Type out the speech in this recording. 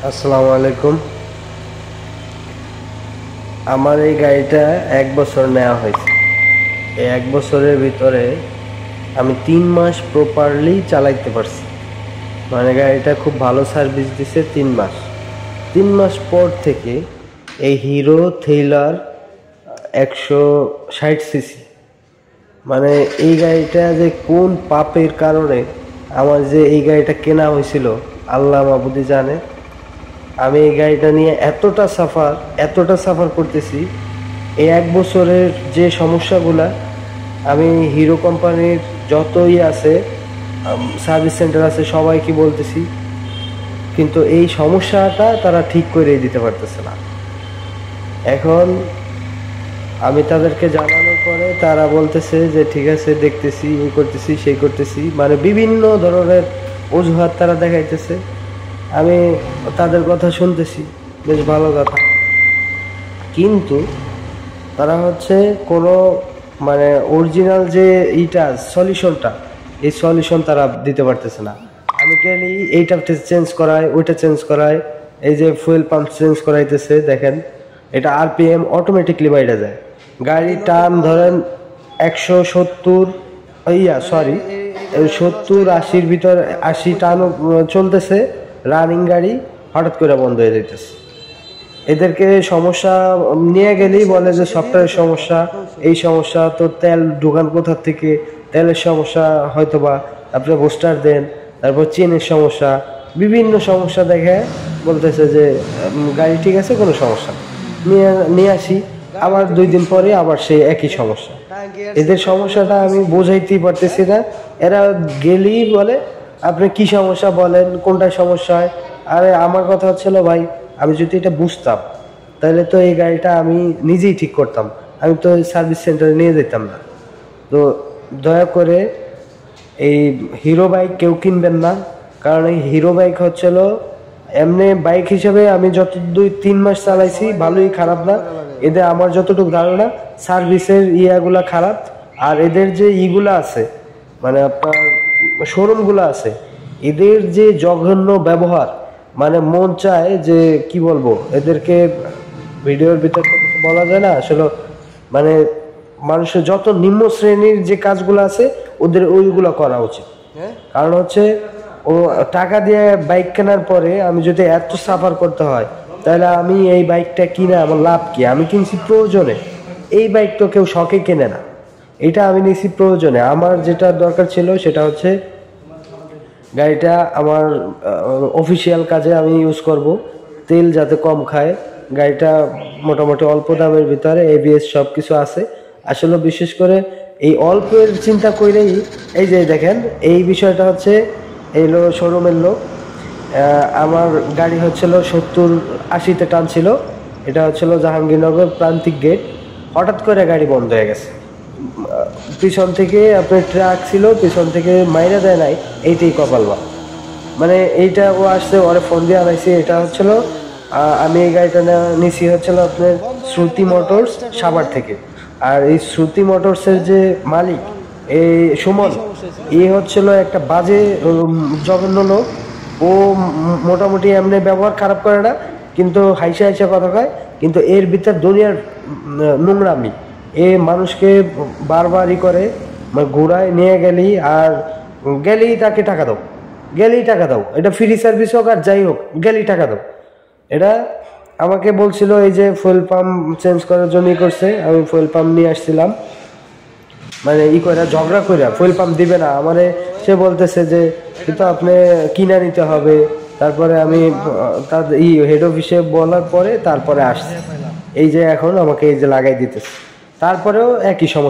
আসসালামু আলাইকুম। আমার এই গাড়িটা 1 বছর নেওয়া হয়েছে। এই 1 বছরের ভিতরে আমি 3 মাস প্রপারলি চালাইতে পারছি। মানে গাড়িটা খুব ভালো সার্ভিস দিছে 3 মাস। 3 মাস পর থেকে এই হিরো থ্রিলার 160 সিসি, মানে এই গাড়িটা যে কোন পাপের কারণে আমার যে এই গাড়িটা কেনা হয়েছিল আল্লাহ মাবুদি জানে। আমি এই গাড়িটা নিয়ে এতটা সাফার করতেছি। এই 1 বছরের যে সমস্যাগুলা আমি হিরো কোম্পানির যতই আছে সার্ভিস সেন্টার আছে সবাইকে বলতেছি, কিন্তু এই সমস্যাটা তারা ঠিক করে দিতে পারতেছে না। এখন আমি তাদেরকে জানানোর পরে তারা বলতেছে যে ঠিক আছে, দেখতেছি, এই করতেছি, সেই করতেছি, মানে বিভিন্ন ধরনের অজুহাত তারা দেখাইতেছে। আমি তাদের কথা শুনতেছি, বেশ ভালো কথা, কিন্তু তারা হচ্ছে কোনো মানে অরিজিনাল যে সলিউশনটা, এই সলিউশন তারা দিতে পারতেছে না। আমি গেলি এইটা চেঞ্জ করায়, ওইটা চেঞ্জ করায়, এই যে ফুয়েল পাম্প চেঞ্জ করাইতেছে, দেখেন এটা আরপিএম অটোমেটিকলি বাইরে যায়। গাড়ির টান ধরেন 170 70-80-র ভিতর 80 টান চলতেছে রানিং গাড়ি, হঠাৎ করে বন্ধ হয়ে যাইতেছে। এদেরকে সমস্যা নিয়ে গেলেই বলে যে সফটওয়্যারের সমস্যা, এই সমস্যা, তো তেল ঢোকান কোথা থেকে, তেলের সমস্যা হয়তোবা আপনি বুস্টার দেন, তারপর চেনের সমস্যা, বিভিন্ন সমস্যা দেখে বলতেছে যে গাড়ি ঠিক আছে, কোনো সমস্যা নিয়ে আসি। আবার 2 দিন পরে আবার সেই একই সমস্যা। এদের সমস্যাটা আমি বোঝাইতেই পারতেছি না। এরা গেলেই বলে আপনি কি সমস্যা বলেন, কোনটা সমস্যা হয়। আরে আমার কথা হচ্ছিল ভাই, আমি যদি এটা বুঝতাম তাহলে তো এই গাড়িটা আমি নিজেই ঠিক করতাম, আমি তো সার্ভিস সেন্টারে নিয়ে যেতাম না। তো দয়া করে এই হিরো বাইক কেউ কিনবেন না, কারণ এই হিরো বাইক হচ্ছিল এমনি বাইক হিসেবে আমি যত 2-3 মাস চালাইছি, ভালোই, খারাপ না। এদের আমার যতটুকু ধারণা সার্ভিসের ইয়াগুলা খারাপ, আর এদের যে ইগুলা আছে মানে আপনার শোরুমগুলো আছে, এদের যে জঘন্য ব্যবহার, মানে মন চায় যে কি বলবো, এদেরকে ভিডিওর ভিতর তো কিছু বলা যায় না আসলে। মানে মানুষের যত নিম্ন শ্রেণীর যে কাজগুলো আছে ওদের ওইগুলো করা উচিত। কারণ হচ্ছে ও টাকা দিয়ে বাইক কেনার পরে আমি যদি এত সাফার করতে হয়, তাহলে আমি এই বাইকটা কিনে আমার লাভ কি? আমি কিনছি প্রয়োজনে, এই বাইক তো কেউ শখে কেনে না। এটা আমি নিয়েছি প্রয়োজনে। আমার যেটা দরকার ছিল সেটা হচ্ছে গাড়িটা আমার অফিসিয়াল কাজে আমি ইউজ করব, তেল যাতে কম খায়, গাড়িটা মোটামুটি অল্প দামের ভিতরে এবিএস সব কিছু আছে। আসলে বিশেষ করে এই অল্পের চিন্তা করেই এই যে দেখেন এই বিষয়টা হচ্ছে, এই শোরুমের লোক আমার গাড়ি হচ্ছিল 70-80-তে টানছিল, এটা হচ্ছিল জাহাঙ্গীরনগর প্রান্তিক গেট, হঠাৎ করে গাড়ি বন্ধ হয়ে গেছে। পিছন থেকে আপনার ট্রাক ছিল, পিছন থেকে মাইরা দেয় নাই, এইটাই কপাল বা। মানে এইটা ও আসছে, ওরে ফোন দিয়ে আনাইছি। এটা হচ্ছিল আমি এই গাড়িটা নিছি হচ্ছিল আপনার শ্রুতি মোটরস সাভার থেকে। আর এই শ্রুতি মোটরসের যে মালিক এই সুমন, এ হচ্ছিল একটা বাজে জঘন্য লোক। ও মোটামুটি এমনি ব্যবহার খারাপ করে না, কিন্তু হাইসা কথা কয়, কিন্তু এর ভিতর দুনিয়ার নোংরামি। এ মানুষকে বারবারই করে, ঘোরায় নিয়ে গেলি আর গেলেই তাকে টাকা দাও, গেলেই টাকা দাও, এটা ফ্রি সার্ভিস হোক আর যাই হোক, গেলেই টাকা দাও। এটা আমাকে বলছিল এই যে ফুয়েল পাম্প চেঞ্জ করার জন্যই করছে। আমি ফুয়েল পাম্প নিয়ে আসছিলাম, মানে করে ঝগড়া করে ফুয়েল পাম্প দিবে না আমারে। সে বলতেছে যে কিন্তু আপনি কিনে নিতে হবে। তারপরে আমি তার হেড অফিসে বলার পরে তারপরে আসছে, এই যে এখন আমাকে এই যে লাগাই দিতেছে, তারপরেও একই সমস্যা।